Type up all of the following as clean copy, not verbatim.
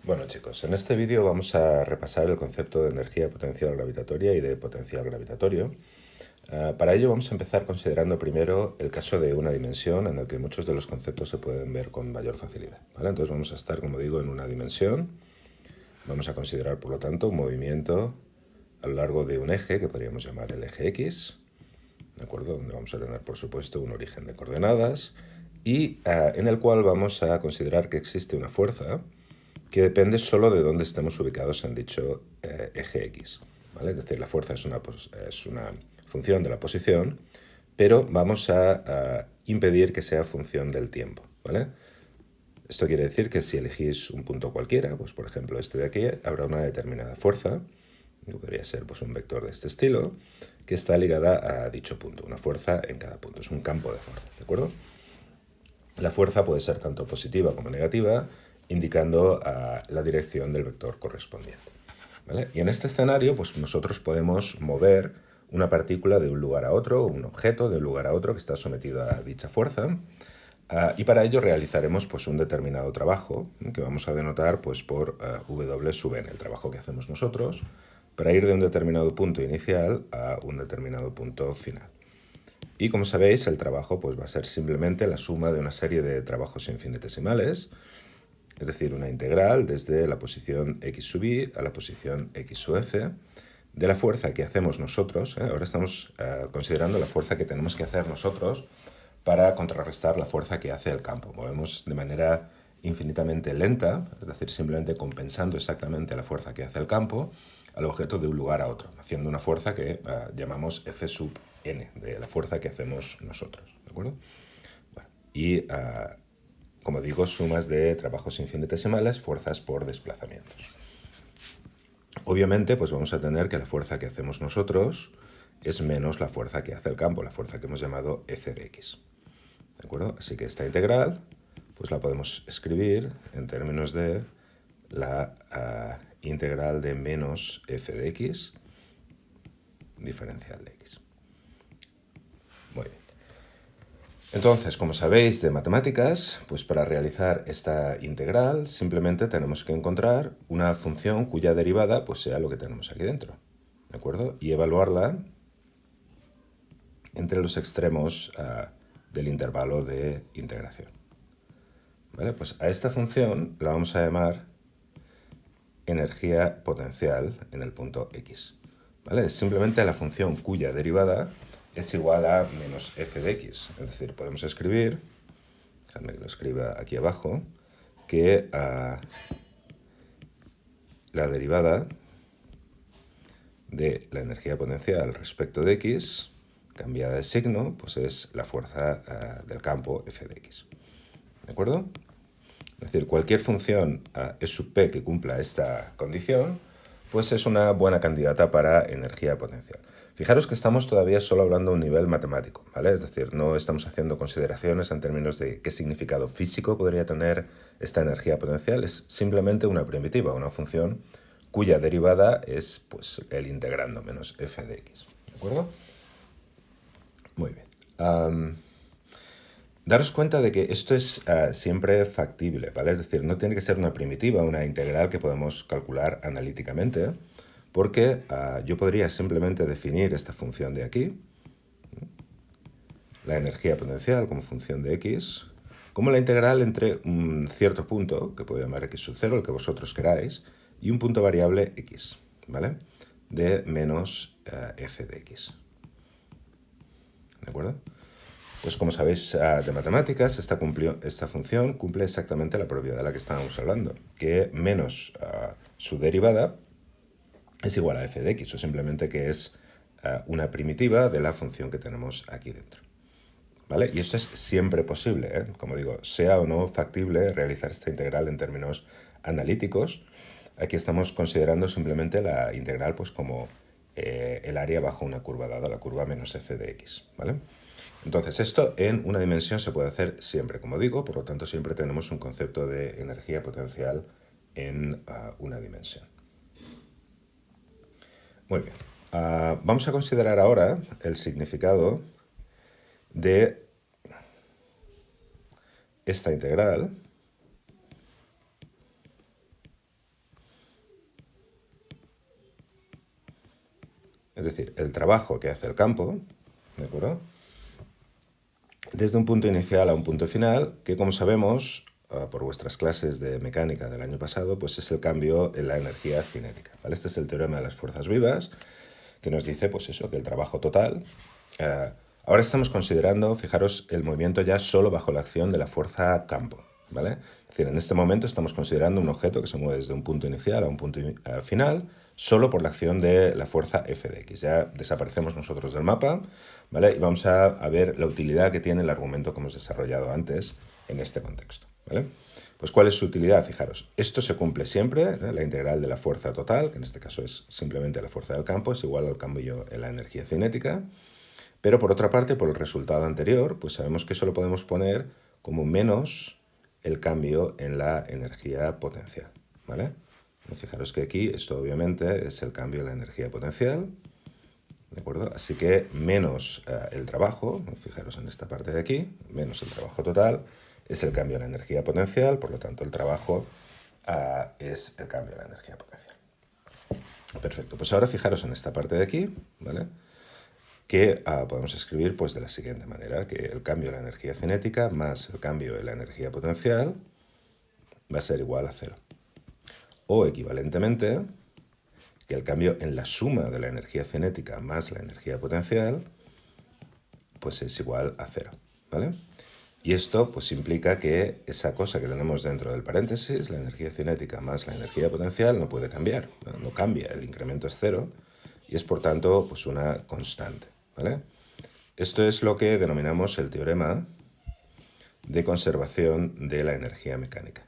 Bueno chicos, en este vídeo vamos a repasar el concepto de energía potencial gravitatoria y de potencial gravitatorio. Para ello vamos a empezar considerando primero el caso de una dimensión en el que muchos de los conceptos se pueden ver con mayor facilidad, ¿vale? Entonces vamos a estar, como digo, en una dimensión. Vamos a considerar, por lo tanto, un movimiento a lo largo de un eje que podríamos llamar el eje X, ¿de acuerdo? Donde vamos a tener, por supuesto, un origen de coordenadas y en el cual vamos a considerar que existe una fuerza que depende solo de dónde estemos ubicados en dicho eje X, ¿vale? Es decir, la fuerza es una función de la posición, pero vamos a impedir que sea función del tiempo, ¿vale? Esto quiere decir que si elegís un punto cualquiera, pues por ejemplo este de aquí, habrá una determinada fuerza, que podría ser pues, un vector de este estilo, que está ligada a dicho punto, una fuerza en cada punto, es un campo de fuerza, ¿de acuerdo? La fuerza puede ser tanto positiva como negativa, indicando la dirección del vector correspondiente, ¿vale? Y en este escenario, pues nosotros podemos mover una partícula de un lugar a otro, o un objeto de un lugar a otro que está sometido a dicha fuerza, y para ello realizaremos pues, un determinado trabajo, que vamos a denotar pues, por W sub n, el trabajo que hacemos nosotros, para ir de un determinado punto inicial a un determinado punto final. Y como sabéis, el trabajo pues, va a ser simplemente la suma de una serie de trabajos infinitesimales, es decir, una integral desde la posición x sub i a la posición x sub f, de la fuerza que hacemos nosotros. Ahora estamos considerando la fuerza que tenemos que hacer nosotros para contrarrestar la fuerza que hace el campo. Movemos de manera infinitamente lenta, es decir, simplemente compensando exactamente la fuerza que hace el campo al objeto de un lugar a otro, haciendo una fuerza que llamamos F sub n, de la fuerza que hacemos nosotros, ¿de acuerdo? Bueno, y, como digo, sumas de trabajos infinitesimales, fuerzas por desplazamientos. Obviamente, pues vamos a tener que la fuerza que hacemos nosotros es menos la fuerza que hace el campo, la fuerza que hemos llamado F de x. ¿De acuerdo? Así que esta integral pues la podemos escribir en términos de la integral de menos f de x diferencial de x. Muy bien. Entonces, como sabéis de matemáticas, pues para realizar esta integral simplemente tenemos que encontrar una función cuya derivada pues sea lo que tenemos aquí dentro, ¿de acuerdo? Y evaluarla entre los extremos del intervalo de integración. ¿Vale? Pues a esta función la vamos a llamar energía potencial en el punto x. ¿Vale? Es simplemente la función cuya derivada es igual a menos f de x. Es decir, podemos escribir, dejadme que lo escriba aquí abajo, que la derivada de la energía potencial respecto de x, cambiada de signo, pues es la fuerza del campo f de x. ¿De acuerdo? Es decir, cualquier función E sub p que cumpla esta condición, pues es una buena candidata para energía potencial. Fijaros que estamos todavía solo hablando de un nivel matemático, ¿vale? Es decir, no estamos haciendo consideraciones en términos de qué significado físico podría tener esta energía potencial. Es simplemente una primitiva, una función cuya derivada es pues, el integrando menos f de x. ¿De acuerdo? Muy bien. Daros cuenta de que esto es siempre factible, ¿vale? Es decir, no tiene que ser una primitiva, una integral que podemos calcular analíticamente, porque yo podría simplemente definir esta función de aquí, la energía potencial como función de x, como la integral entre un cierto punto, que puedo llamar x sub 0, el que vosotros queráis, y un punto variable x, ¿vale? De menos f de x. ¿De acuerdo? Pues como sabéis de matemáticas, esta función cumple exactamente la propiedad de la que estábamos hablando, que menos su derivada es igual a f de x, o simplemente que es una primitiva de la función que tenemos aquí dentro. ¿Vale? Y esto es siempre posible, ¿eh? Como digo, sea o no factible realizar esta integral en términos analíticos. Aquí estamos considerando simplemente la integral pues, como el área bajo una curva dada, la curva menos f de x, ¿vale? Entonces, esto en una dimensión se puede hacer siempre, como digo, por lo tanto siempre tenemos un concepto de energía potencial en una dimensión. Muy bien. Vamos a considerar ahora el significado de esta integral es decir, el trabajo que hace el campo, ¿de acuerdo? Desde un punto inicial a un punto final, que como sabemos, por vuestras clases de mecánica del año pasado, pues es el cambio en la energía cinética, ¿vale? Este es el teorema de las fuerzas vivas, que nos dice, pues eso, que el trabajo total... ahora estamos considerando, fijaros, el movimiento ya solo bajo la acción de la fuerza campo, ¿vale? Es decir, en este momento estamos considerando un objeto que se mueve desde un punto inicial a un punto final, solo por la acción de la fuerza F de X. Ya desaparecemos nosotros del mapa, ¿vale? Y vamos a ver la utilidad que tiene el argumento que hemos desarrollado antes en este contexto, ¿vale? Pues ¿cuál es su utilidad? Fijaros, esto se cumple siempre, ¿eh? La integral de la fuerza total, que en este caso es simplemente la fuerza del campo, es igual al cambio en la energía cinética, pero por otra parte, por el resultado anterior, pues sabemos que eso lo podemos poner como menos el cambio en la energía potencial, ¿vale? Fijaros que aquí esto obviamente es el cambio en la energía potencial, ¿de acuerdo? Así que menos el trabajo, fijaros en esta parte de aquí, menos el trabajo total, es el cambio en la energía potencial, por lo tanto el trabajo es el cambio en la energía potencial. Perfecto, pues ahora fijaros en esta parte de aquí, ¿vale? Que podemos escribir pues de la siguiente manera, que el cambio de la energía cinética más el cambio de la energía potencial va a ser igual a 0. O equivalentemente, que el cambio en la suma de la energía cinética más la energía potencial pues es igual a 0, ¿vale? Y esto pues implica que esa cosa que tenemos dentro del paréntesis, la energía cinética más la energía potencial, no puede cambiar, no cambia, el incremento es 0 y es por tanto pues una constante, ¿vale? Esto es lo que denominamos el teorema de conservación de la energía mecánica.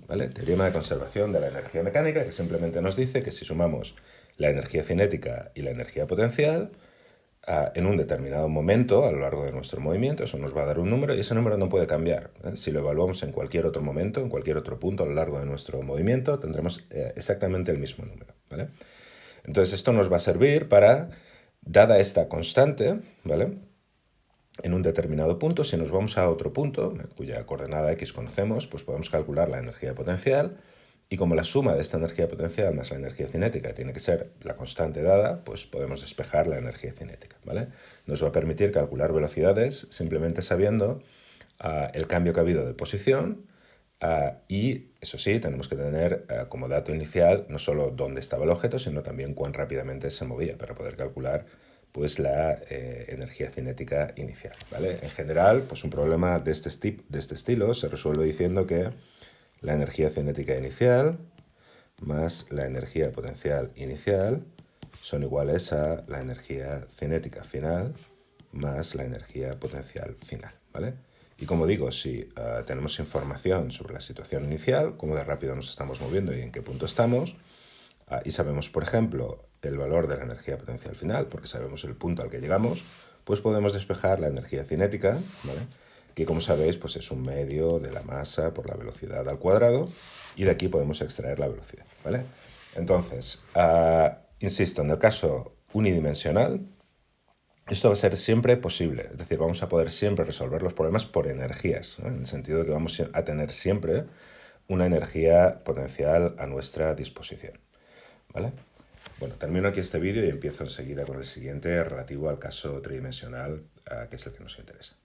¿Vale? Teorema de conservación de la energía mecánica, que simplemente nos dice que si sumamos la energía cinética y la energía potencial, en un determinado momento a lo largo de nuestro movimiento, eso nos va a dar un número y ese número no puede cambiar, ¿eh? Si lo evaluamos en cualquier otro momento, en cualquier otro punto a lo largo de nuestro movimiento, tendremos exactamente el mismo número, ¿vale? Entonces esto nos va a servir para, dada esta constante, ¿vale?, en un determinado punto, si nos vamos a otro punto, cuya coordenada x conocemos, pues podemos calcular la energía potencial y como la suma de esta energía potencial más la energía cinética tiene que ser la constante dada, pues podemos despejar la energía cinética, ¿vale? Nos va a permitir calcular velocidades simplemente sabiendo el cambio que ha habido de posición y, eso sí, tenemos que tener como dato inicial no solo dónde estaba el objeto, sino también cuán rápidamente se movía para poder calcular pues la energía cinética inicial, ¿vale? En general, pues un problema de este estilo se resuelve diciendo que la energía cinética inicial más la energía potencial inicial son iguales a la energía cinética final más la energía potencial final, ¿vale? Y como digo, si tenemos información sobre la situación inicial, cómo de rápido nos estamos moviendo y en qué punto estamos, y sabemos, por ejemplo, el valor de la energía potencial final, porque sabemos el punto al que llegamos, pues podemos despejar la energía cinética, ¿vale?, que como sabéis pues es un medio de la masa por la velocidad al cuadrado, y de aquí podemos extraer la velocidad, ¿vale? Entonces, insisto, en el caso unidimensional, esto va a ser siempre posible, es decir, vamos a poder siempre resolver los problemas por energías, ¿no?, en el sentido de que vamos a tener siempre una energía potencial a nuestra disposición, ¿vale? Bueno, termino aquí este vídeo y empiezo enseguida con el siguiente relativo al caso tridimensional, que es el que nos interesa.